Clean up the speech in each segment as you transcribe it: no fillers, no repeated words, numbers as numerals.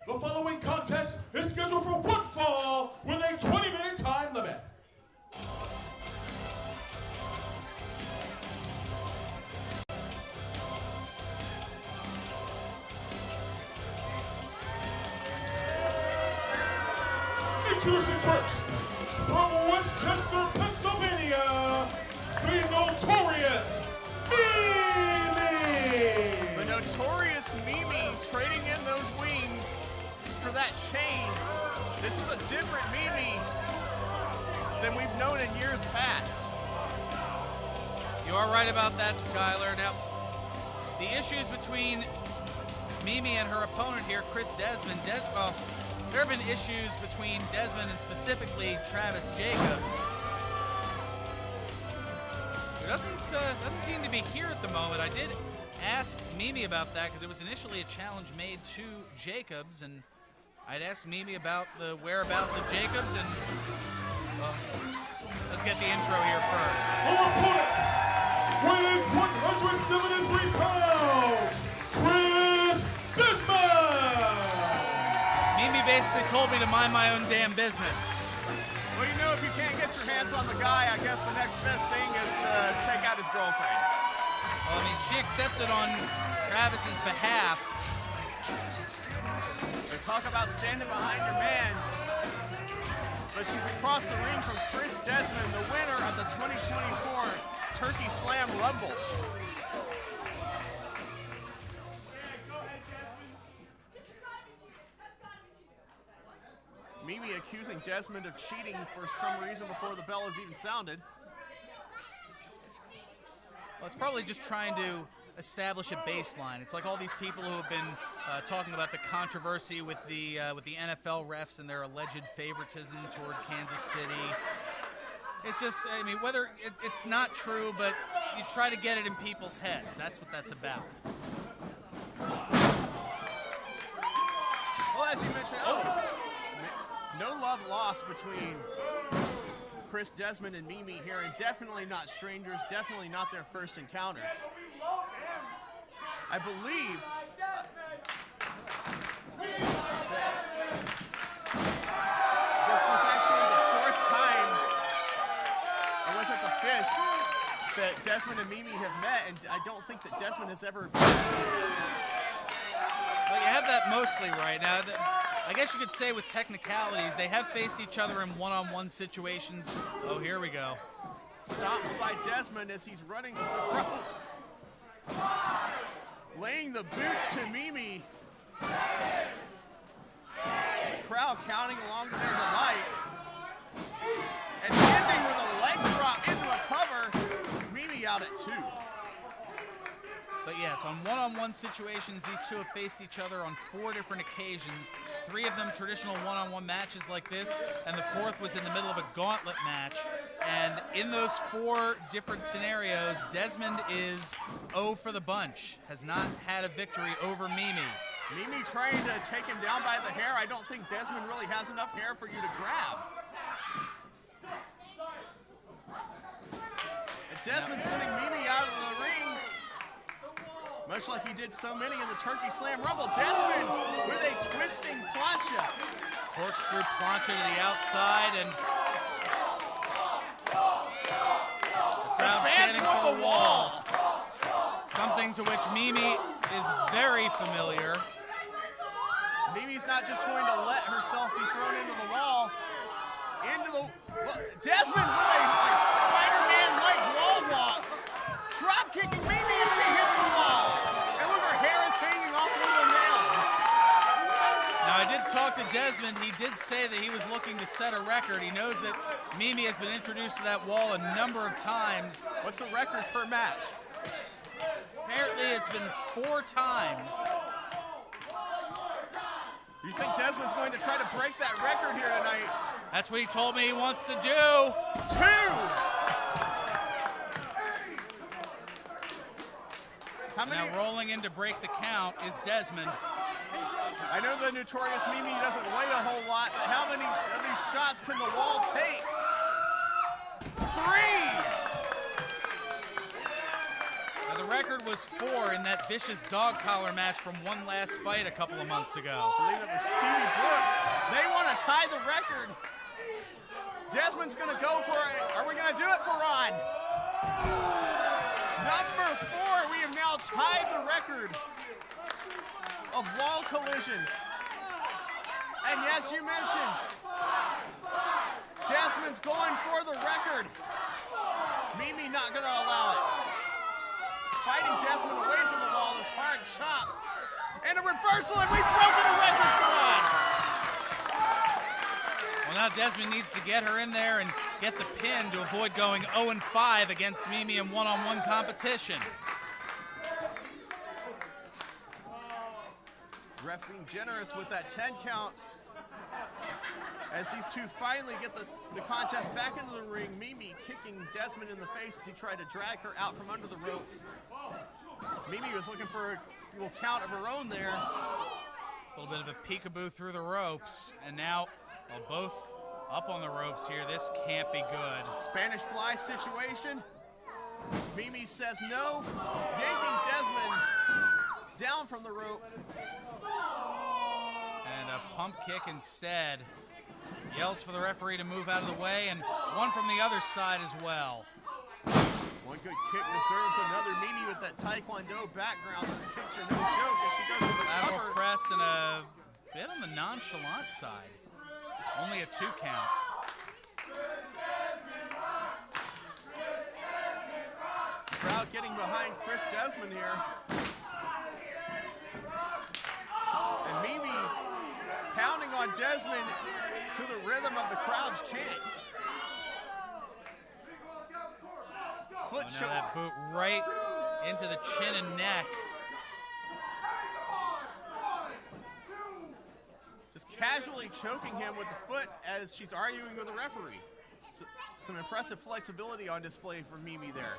The following contest is scheduled for one fall with a 20-minute time limit. Introducing first, from Westchester, Pennsylvania, the Notorious Mimi! The Notorious Mimi trading in those wings for that chain. This is a different Mimi than we've known in years past. You are right about that, Skylar. Now, the issues between Mimi and her opponent here, Chris Desmond, well, there have been issues between Desmond and specifically Travis Jacobs. It doesn't seem to be here at the moment. I did ask Mimi about that because it was initially a challenge made to Jacobs, and I'd asked Mimi about the whereabouts of Jacobs, and let's get the intro here first. Her opponent, weighing 173 pounds, Chris Desmond! Mimi basically told me to mind my own damn business. Well, you know, if you can't get your hands on the guy, I guess the next best thing is to take out his girlfriend. Well, I mean, she accepted on Travis's behalf. They talk about standing behind your man, but she's across the ring from Chris Desmond, the winner of the 2024 Turkey Slam Rumble. Mimi accusing Desmond of cheating for some reason before the bell has even sounded. Well, it's probably just trying to establish a baseline. It's like all these people who have been talking about the controversy with the NFL refs and their alleged favoritism toward Kansas City. It's just, I mean, whether it's not true, but you try to get it in people's heads. That's what that's about. Well, as you mentioned, no love lost between Chris Desmond and Mimi here, and definitely not strangers, definitely not their first encounter. I believe this was actually the fourth time, or was it the fifth, that Desmond and Mimi have met, and I don't think that Desmond has ever... Well, you have that mostly right. Now, I guess you could say with technicalities, they have faced each other in one-on-one situations. Oh, here we go. Stops by Desmond as he's running the ropes. Laying the boots to Mimi. The crowd counting along to their delight. And ending with a leg drop into a cover. Mimi out at 2. But yes, on one-on-one situations, these two have faced each other on 4 different occasions. 3 of them traditional one-on-one matches like this, and the 4th was in the middle of a gauntlet match. And in those 4 different scenarios, Desmond is 0 for the bunch, has not had a victory over Mimi. Mimi trying to take him down by the hair. I don't think Desmond really has enough hair for you to grab. And Desmond sending Mimi out of the ring, much like he did so many in the Turkey Slam Rumble. Desmond with a twisting plancha. Corkscrew plancha to the outside, and the crowd standing for the wall. Something to which Mimi is very familiar. Mimi's not just going to let herself be thrown into the wall. Desmond with a Spider-Man-like wall walk. Drop kicking Mimi as she hits the wall. And look, her hair is hanging off little nails. Now, I did talk to Desmond. He did say that he was looking to set a record. He knows that Mimi has been introduced to that wall a number of times. What's the record per match? Apparently, it's been 4 times. You think Desmond's going to try to break that record here tonight? That's what he told me he wants to do. 2! Now rolling in to break the count is Desmond. I know the Notorious Mimi doesn't weigh a whole lot, but how many of these shots can the wall take? 3! The record was 4 in that vicious dog collar match from one last fight a couple of months ago. I believe it was Stevie Brooks. They want to tie the record. Desmond's going to go for it. Are we going to do it for Ron? Number 4, we have now tied the record of wall collisions. And yes, you mentioned Desmond's going for the record. Mimi not going to allow it. Fighting Desmond away from the wall, those hard chops. And a reversal, and we've broken a record for Ron. Well, now Desmond needs to get her in there and get the pin to avoid going 0-5 against Mimi in one-on-one competition. Ref being generous with that 10 count. As these two finally get the contest back into the ring, Mimi kicking Desmond in the face as he tried to drag her out from under the rope. Mimi was looking for a little count of her own there. A little bit of a peekaboo through the ropes, and now both up on the ropes here. This can't be good. Spanish fly situation. Mimi says no, yanking Desmond down from the rope. And a pump kick instead. Yells for the referee to move out of the way, and one from the other side as well. One good kick deserves another. Mimi with that Taekwondo background. Those kicks are no joke as she goes with the Lateral cover. press and a bit on the nonchalant side. Only a 2 count. Crowd getting behind Chris Desmond here. And Mimi pounding on Desmond to the rhythm of the crowd's chant. Foot Now choke. that boot right into the chin and neck. Just casually choking him with the foot as she's arguing with the referee. So, some impressive flexibility on display for Mimi there.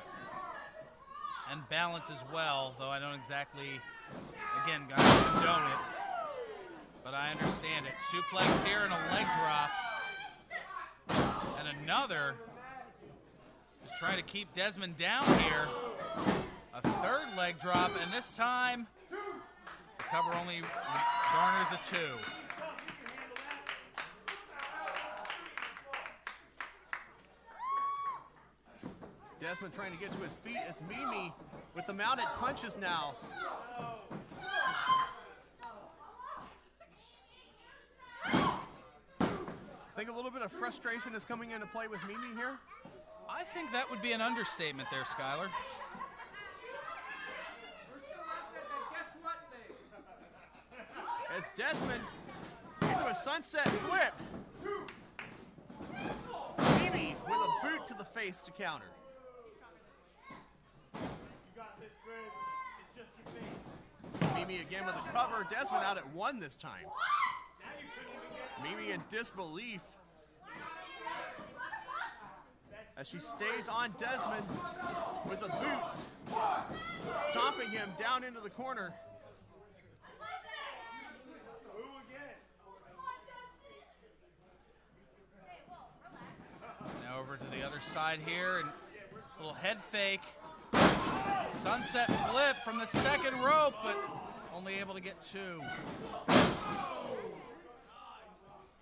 And balance as well, though I don't exactly, again, guys, condone it. But I understand it. Suplex here and a leg drop. And another. Just trying to keep Desmond down here. A third leg drop, and this time the cover only garners a 2. Desmond trying to get to his feet as Mimi with the mounted punches now. Think a little bit of frustration is coming into play with Mimi here. I think that would be an understatement there, Skylar. As Desmond into a sunset flip. Mimi with a boot to the face to counter. You got this, Chris. It's just your face. Mimi again with a cover. Desmond out at 1 this time. Mimi in disbelief as she stays on Desmond with the boots, stomping him down into the corner. Now over to the other side here, and a little head fake. Sunset flip from the second rope, but only able to get 2.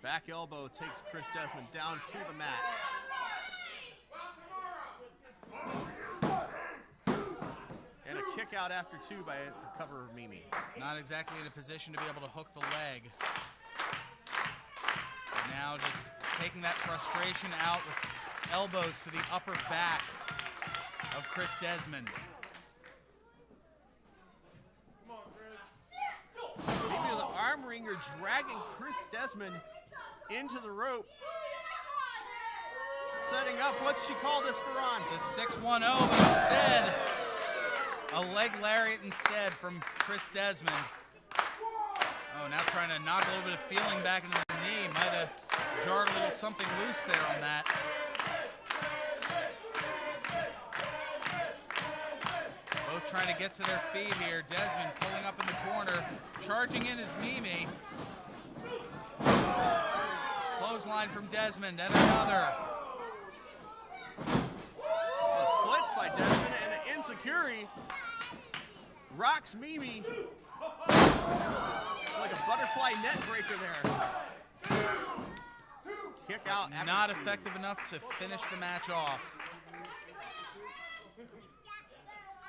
Back elbow takes Chris Desmond down to the mat. And a kick out after 2 by the cover of Mimi. Not exactly in a position to be able to hook the leg. Now just taking that frustration out with elbows to the upper back of Chris Desmond. Mimi with the arm wringer dragging Chris Desmond into the rope. Setting up, what's she call this for on? The 6-1-0, but instead, a leg lariat instead from Chris Desmond. Oh, now trying to knock a little bit of feeling back into the knee. Might have jarred a little something loose there on that. Both trying to get to their feet here. Desmond pulling up in the corner. Charging in is Mimi. Clothesline from Desmond, and another. Splits by Desmond and an enziguri rocks Mimi like a butterfly net breaker there. Kick out. Not effective enough to finish the match off.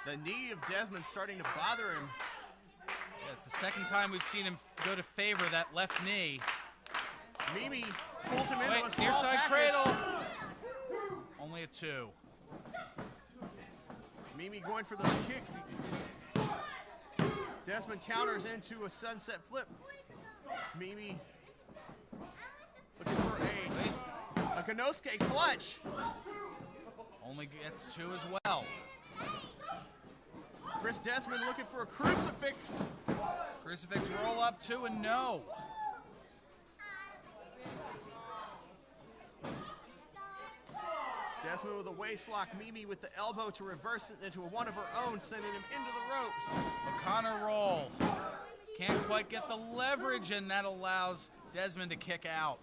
The knee of Desmond starting to bother him. Yeah, it's the second time we've seen him go to favor that left knee. Mimi pulls him into a small near side package. cradle. Only a 2. Mimi going for those kicks. Desmond counters into a sunset flip. Mimi looking for a Ganosuke clutch. Only gets 2 as well. Chris Desmond looking for a crucifix. Crucifix roll up 2 and no. Desmond with a waist lock. Mimi with the elbow to reverse it into one of her own, sending him into the ropes. O'Connor roll. Can't quite get the leverage, and that allows Desmond to kick out.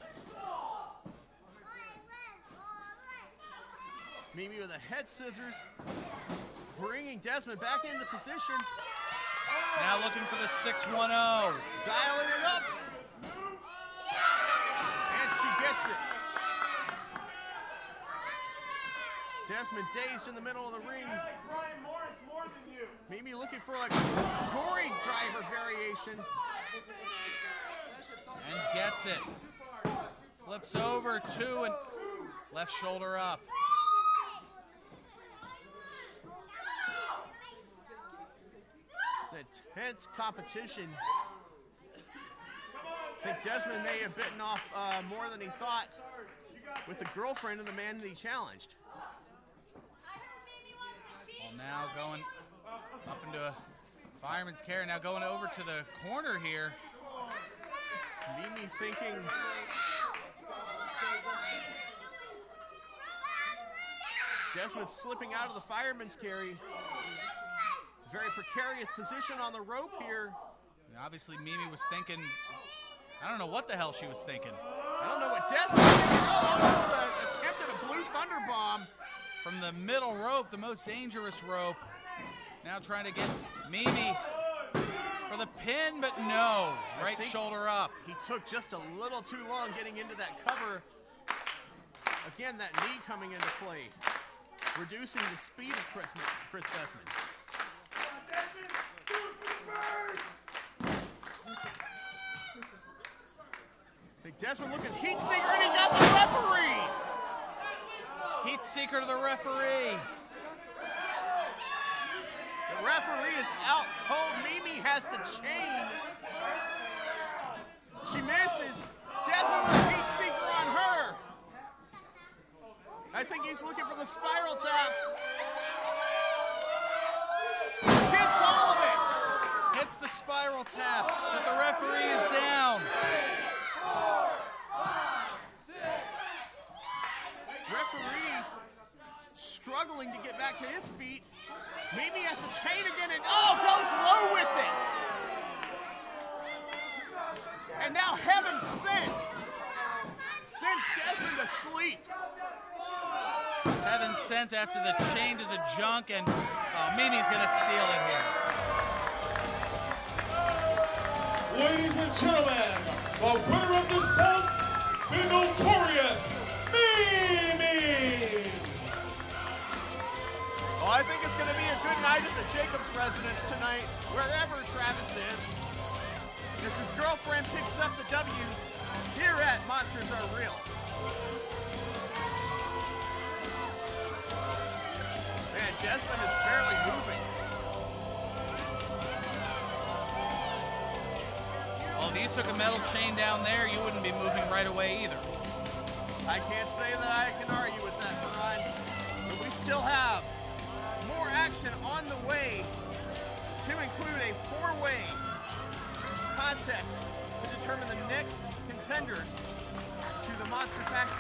Mimi with a head scissors, bringing Desmond back into position. Now looking for the 610. Dialing it up. And she gets it. Desmond dazed in the middle of the ring. Mimi looking for like a gory driver variation. And gets it. Flips over 2 and left shoulder up. It's a tense competition. I think Desmond may have bitten off more than he thought with the girlfriend of the man that he challenged. Well, now going up into a fireman's carry. Now going over to the corner here. Mimi thinking Desmond slipping out of the fireman's carry. Very precarious position on the rope here. And obviously Mimi was thinking, I don't know what the hell she was thinking. I don't know what Desmond was thinking. Almost attempted a blue thunder bomb. From the middle rope, the most dangerous rope. Now trying to get Mimi for the pin, but no. Right shoulder up. He took just a little too long getting into that cover. Again, that knee coming into play, reducing the speed of Chris Desmond. Desmond looking heat seeker, and he got the referee. Heat seeker to the referee. The referee is out cold. Mimi has the chain. She misses. Desmond with a heat seeker on her. I think he's looking for the spiral tap. Hits all of it. Hits the spiral tap, but the referee is down. Referee struggling to get back to his feet. Mimi has the chain again and goes low with it. And now heaven sent sends Desmond to sleep. Heaven sent after the chain to the junk, and Mimi's gonna steal it here. Ladies and gentlemen, the winner of this bout, the Notorious Mimi! Well, I think it's going to be a good night at the Jacobs residence tonight, wherever Travis is. As his girlfriend picks up the W here at Monsters Are Real. Man, Desmond is barely moving. Well, if you took a metal chain down there, you wouldn't be moving right away either. I can't say that I can argue with that, Ron. But we still have more action on the way to include a 4-way contest to determine the next contenders to the Monster Factory